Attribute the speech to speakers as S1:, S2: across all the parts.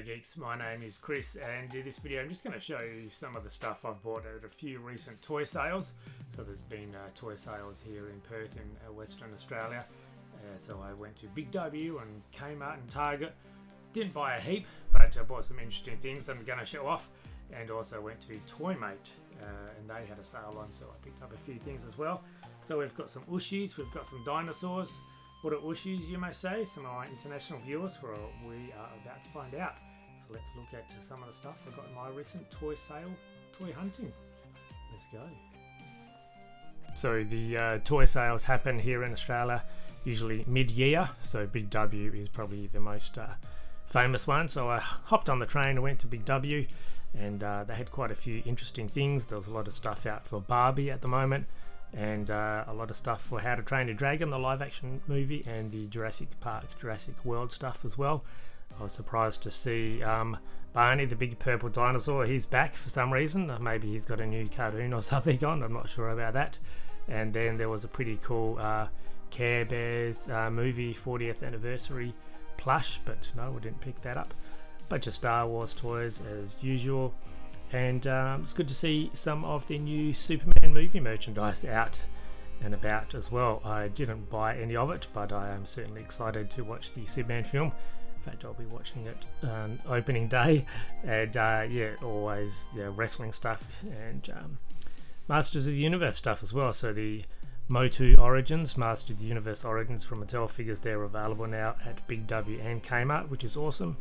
S1: G'day geeks, my name is Chris, and in this video I'm just going to show you some of the stuff I've bought at a few recent toy sales. So there's been toy sales here in Perth in Western Australia. So I went to Big W and Kmart and Target. Didn't buy a heap, but I bought some interesting things that I'm going to show off. And also went to Toymate and they had a sale on, so I picked up a few things as well. So we've got some ooshies, we've got some dinosaurs. What are ooshies, you may say? Some of my international viewers, well, we are about to find out. So let's look at some of the stuff I got in my recent toy sale, toy hunting. Let's go. So the toy sales happen here in Australia usually mid-year, so Big W is probably the most famous one. So I hopped on the train and went to Big W, and they had quite a few interesting things. There was a lot of stuff out for Barbie at the moment, and a lot of stuff for How to Train Your Dragon, the live action movie, and the Jurassic Park, Jurassic World stuff as well. I was surprised to see Barney, the big purple dinosaur. He's back for some reason. Maybe he's got a new cartoon or something on, I'm not sure about that. And then there was a pretty cool Care Bears movie 40th anniversary plush, but no, we didn't pick that up. Bunch of Star Wars toys as usual. And it's good to see some of the new Superman movie merchandise out and about as well. I didn't buy any of it, but I am certainly excited to watch the Superman film. In fact, I'll be watching it on opening day. And yeah, always wrestling stuff and Masters of the Universe stuff as well. So the Motu Origins, Masters of the Universe Origins from Mattel figures, they're available now at Big W and Kmart, which is awesome.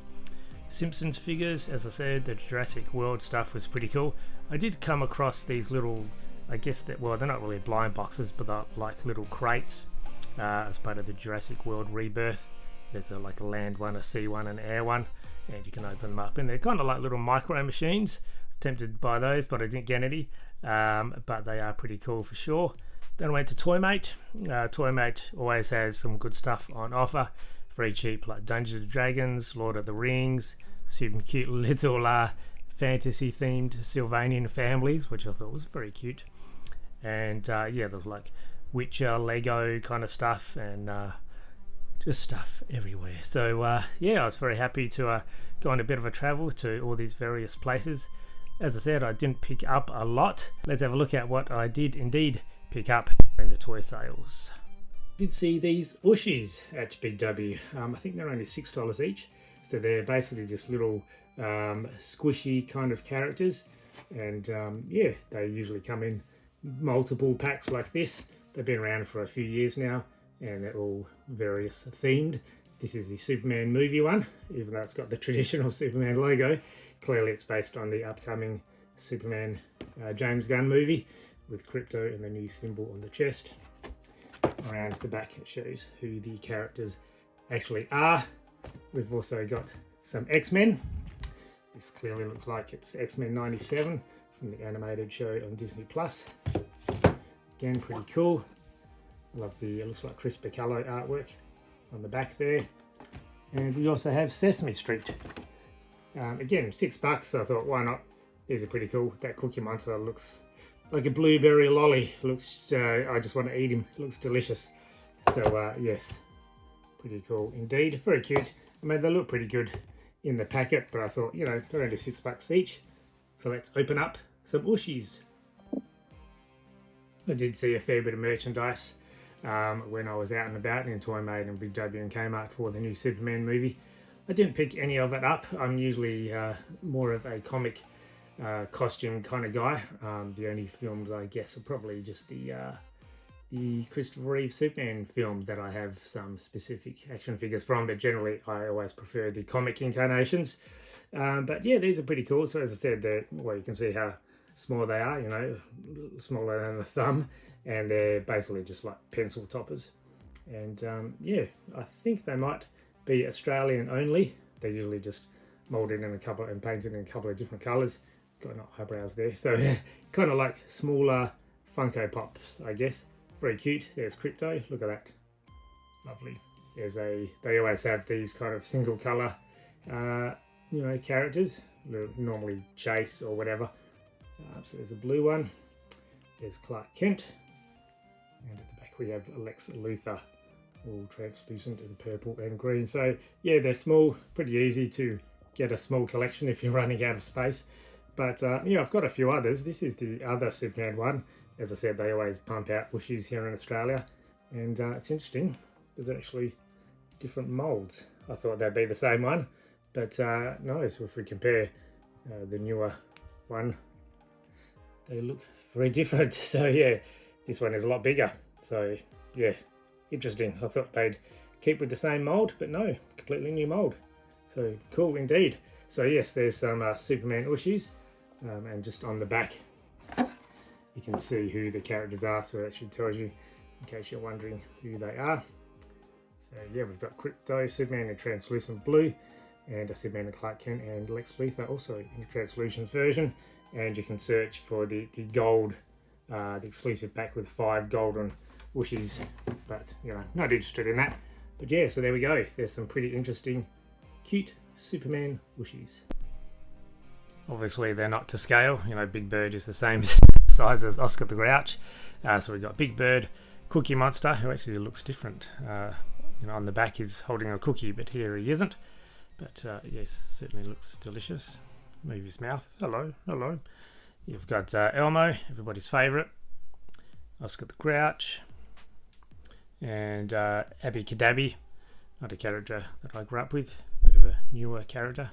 S1: Simpsons figures, as I said, the Jurassic World stuff was pretty cool. I did come across these little, I guess that, well, they're not really blind boxes, but they're like little crates as part of the Jurassic World Rebirth. There's like a land one, a sea one, an air one, and you can open them up. And they're kind of like little micro machines. I was tempted by those, but I didn't get any. But they are pretty cool for sure. Then I went to Toymate. Toymate always has some good stuff on offer. Very cheap, like Dungeons and Dragons, Lord of the Rings, super cute little fantasy themed Sylvanian families, which I thought was very cute. And yeah, there's like Witcher, Lego kind of stuff, and just stuff everywhere. So yeah, I was very happy to go on a bit of a travel to all these various places. As I said, I didn't pick up a lot. Let's have a look at what I did indeed pick up in the toy sales. Did see these ooshies at Big W. I think they're only $6 each, so they're basically just little squishy kind of characters, and yeah, they usually come in multiple packs like this. They've been around for a few years now, and they're all various themed. This is the Superman movie one, even though it's got the traditional Superman logo. Clearly it's based on the upcoming Superman James Gunn movie with crypto and the new symbol on the chest. Around the back it shows who the characters actually are. We've also got some X-Men. This clearly looks like it's X-Men 97 from the animated show on Disney Plus. Again, pretty cool. I love the, it looks like Chris Bacallo artwork on the back there. And we also have Sesame Street. Again, $6, so I thought, why not? These are pretty cool. That Cookie Monster looks like a blueberry lolly. Looks, I just want to eat him. Looks delicious. So yes, pretty cool indeed. Very cute. I mean, they look pretty good in the packet, but I thought, you know, they're only $6 each. So let's open up some ooshies. I did see a fair bit of merchandise when I was out and about in Toymate and Big W and Kmart for the new Superman movie. I didn't pick any of it up. I'm usually more of a comic costume kind of guy. The only films I guess are probably just the Christopher Reeve Superman film that I have some specific action figures from, but generally I always prefer the comic incarnations. But yeah, these are pretty cool. So as I said, well, you can see how small they are, you know, smaller than the thumb, and they're basically just like pencil toppers. And yeah, I think they might be Australian only. They're usually just molded in a couple and painted in a couple of different colours. Got no eyebrows there, so kind of like smaller Funko Pops, I guess. Very cute. There's Crypto. Look at that. Lovely. There's they always have these kind of single colour, you know, characters. Normally Chase or whatever. So there's a blue one. There's Clark Kent, and at the back we have Lex Luthor, all translucent in purple and green. So yeah, they're small, pretty easy to get a small collection if you're running out of space. But yeah, I've got a few others. This is the other Superman one. As I said, they always pump out ooshies here in Australia, and it's interesting. There's actually different molds. I thought they'd be the same one, but no. So if we compare the newer one, they look very different. So yeah, this one is a lot bigger. So yeah, interesting. I thought they'd keep with the same mold, but no, completely new mold. So cool indeed. So yes, there's some Superman ooshies, and just on the back you can see who the characters are, so it actually tells you in case you're wondering who they are. So yeah, we've got Crypto, Superman in translucent blue, and a Superman and Clark Kent and Lex Luthor also in a translucent version. And you can search for the gold, the exclusive pack with 5 golden ooshies, but you know, not interested in that. But yeah, so there we go. There's some pretty interesting, cute Superman ooshies. Obviously they're not to scale, you know, Big Bird is the same size as Oscar the Grouch. So we've got Big Bird, Cookie Monster, who actually looks different. You know, on the back he's holding a cookie, but here he isn't. But yes, certainly looks delicious. Move his mouth. Hello, hello. You've got Elmo, everybody's favourite. Oscar the Grouch. And Abby Cadabby, not a character that I grew up with, bit of a newer character.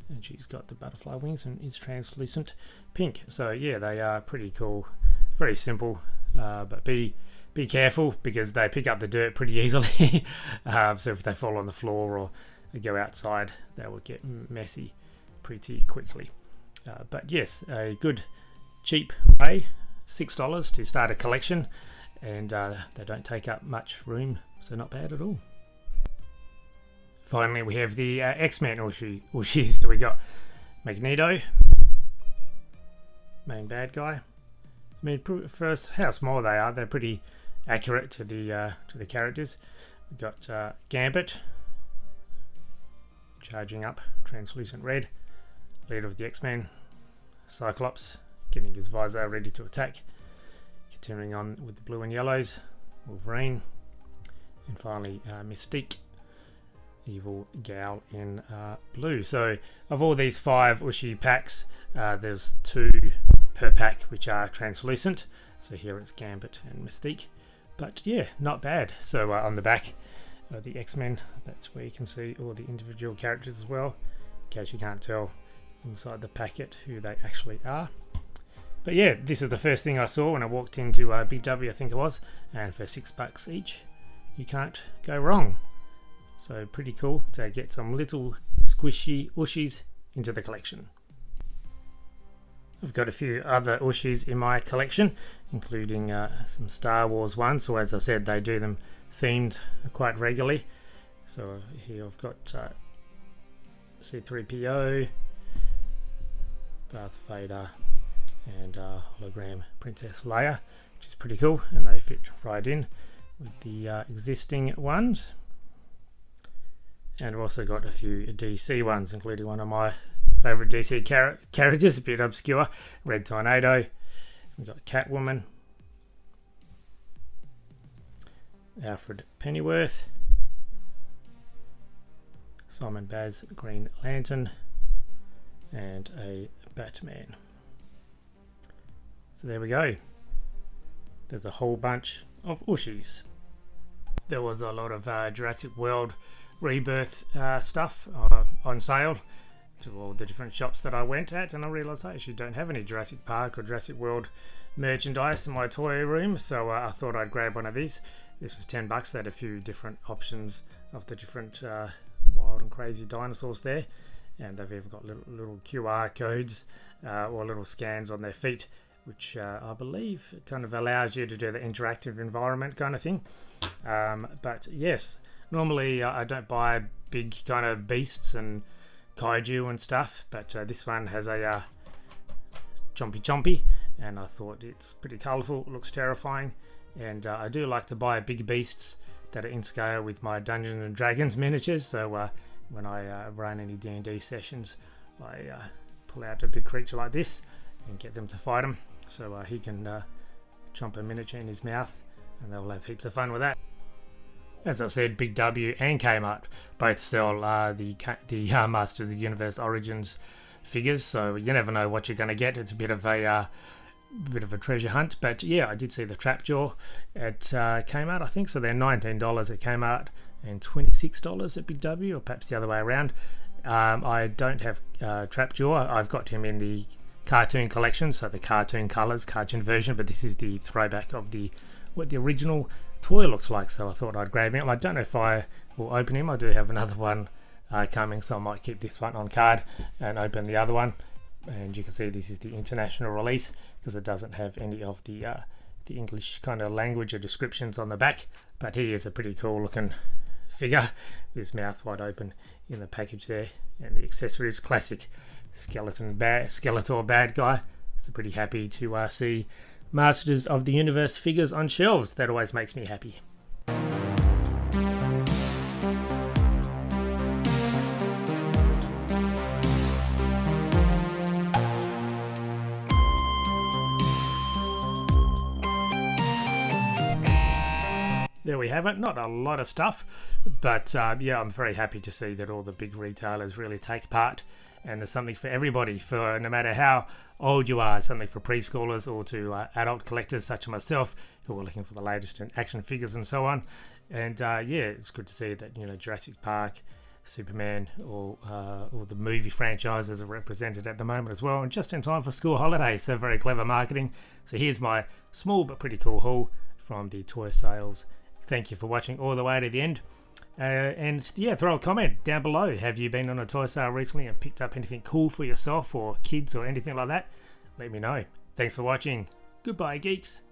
S1: And she's got the butterfly wings and is translucent pink. So yeah, they are pretty cool. Very simple, but be careful because they pick up the dirt pretty easily. So if they fall on the floor or they go outside, they will get messy pretty quickly. But yes, a good cheap way, $6 to start a collection, and they don't take up much room, so not bad at all. Finally, we have the X-Men ooshies. So we got Magneto, main bad guy. I mean, first, how small they are, they're pretty accurate to the characters. We've got Gambit, charging up, translucent red, leader of the X-Men. Cyclops, getting his visor ready to attack. Continuing on with the blue and yellows, Wolverine, and finally Mystique, evil gal in blue. So of all these 5 ooshie packs, there's 2 per pack which are translucent. So here it's Gambit and Mystique, but yeah, not bad. So on the back, the X-Men, that's where you can see all the individual characters as well, in case you can't tell inside the packet who they actually are. But yeah, this is the first thing I saw when I walked into Big W, I think it was, and for $6 each, you can't go wrong. So pretty cool to get some little squishy ooshies into the collection. I've got a few other ooshies in my collection, including some Star Wars ones. So as I said, they do them themed quite regularly. So here I've got C-3PO, Darth Vader, and hologram Princess Leia, which is pretty cool, and they fit right in with the existing ones. And I've also got a few DC ones, including one of my favourite DC characters, a bit obscure, Red Tornado. We've got Catwoman, Alfred Pennyworth, Simon Baz, Green Lantern, and a Batman. So there we go. There's a whole bunch of ooshies. There was a lot of Jurassic World Rebirth stuff on sale to all the different shops that I went at, and I realised I actually don't have any Jurassic Park or Jurassic World merchandise in my toy room, so I thought I'd grab one of these. This was $10. They had a few different options of the different wild and crazy dinosaurs there, and they've even got little QR codes or little scans on their feet, which I believe kind of allows you to do the interactive environment kind of thing. But yes, normally I don't buy big kind of beasts and kaiju and stuff, but this one has a chompy, and I thought it's pretty colourful, looks terrifying, and I do like to buy big beasts that are in scale with my Dungeons and Dragons miniatures. So when I run any D&D sessions, I pull out a big creature like this and get them to fight him, so he can chomp a miniature in his mouth, and they'll have heaps of fun with that. as I said, Big W and Kmart both sell the Masters of the Universe Origins figures, so you never know what you're going to get. It's a bit of a treasure hunt. But yeah, I did see the Trapjaw at Kmart, I think. So they're $19 at Kmart and $26 at Big W, or perhaps the other way around. I don't have Trapjaw. I've got him in the cartoon collection, so the cartoon colours, cartoon version, but this is the throwback of what the original toy looks like, so I thought I'd grab him. I don't know if I will open him. I do have another one coming, so I might keep this one on card and open the other one. And you can see this is the international release, because it doesn't have any of the English kind of language or descriptions on the back. But he is a pretty cool looking figure with his mouth wide open in the package there, and the accessories, classic Skeletor bad guy. So pretty happy to see Masters of the Universe figures on shelves. That always makes me happy. There we have it. Not a lot of stuff, but yeah, I'm very happy to see that all the big retailers really take part, and there's something for everybody, for no matter how old you are, something for preschoolers or to adult collectors such as myself who are looking for the latest in action figures and so on. And yeah, it's good to see that, you know, Jurassic Park, Superman, or the movie franchises are represented at the moment as well, and just in time for school holidays. So very clever marketing. So here's my small but pretty cool haul from the toy sales. Thank you for watching all the way to the end. And yeah, throw a comment down below. Have you been on a toy sale recently and picked up anything cool for yourself or kids or anything like that? Let me know. Thanks for watching. Goodbye, geeks.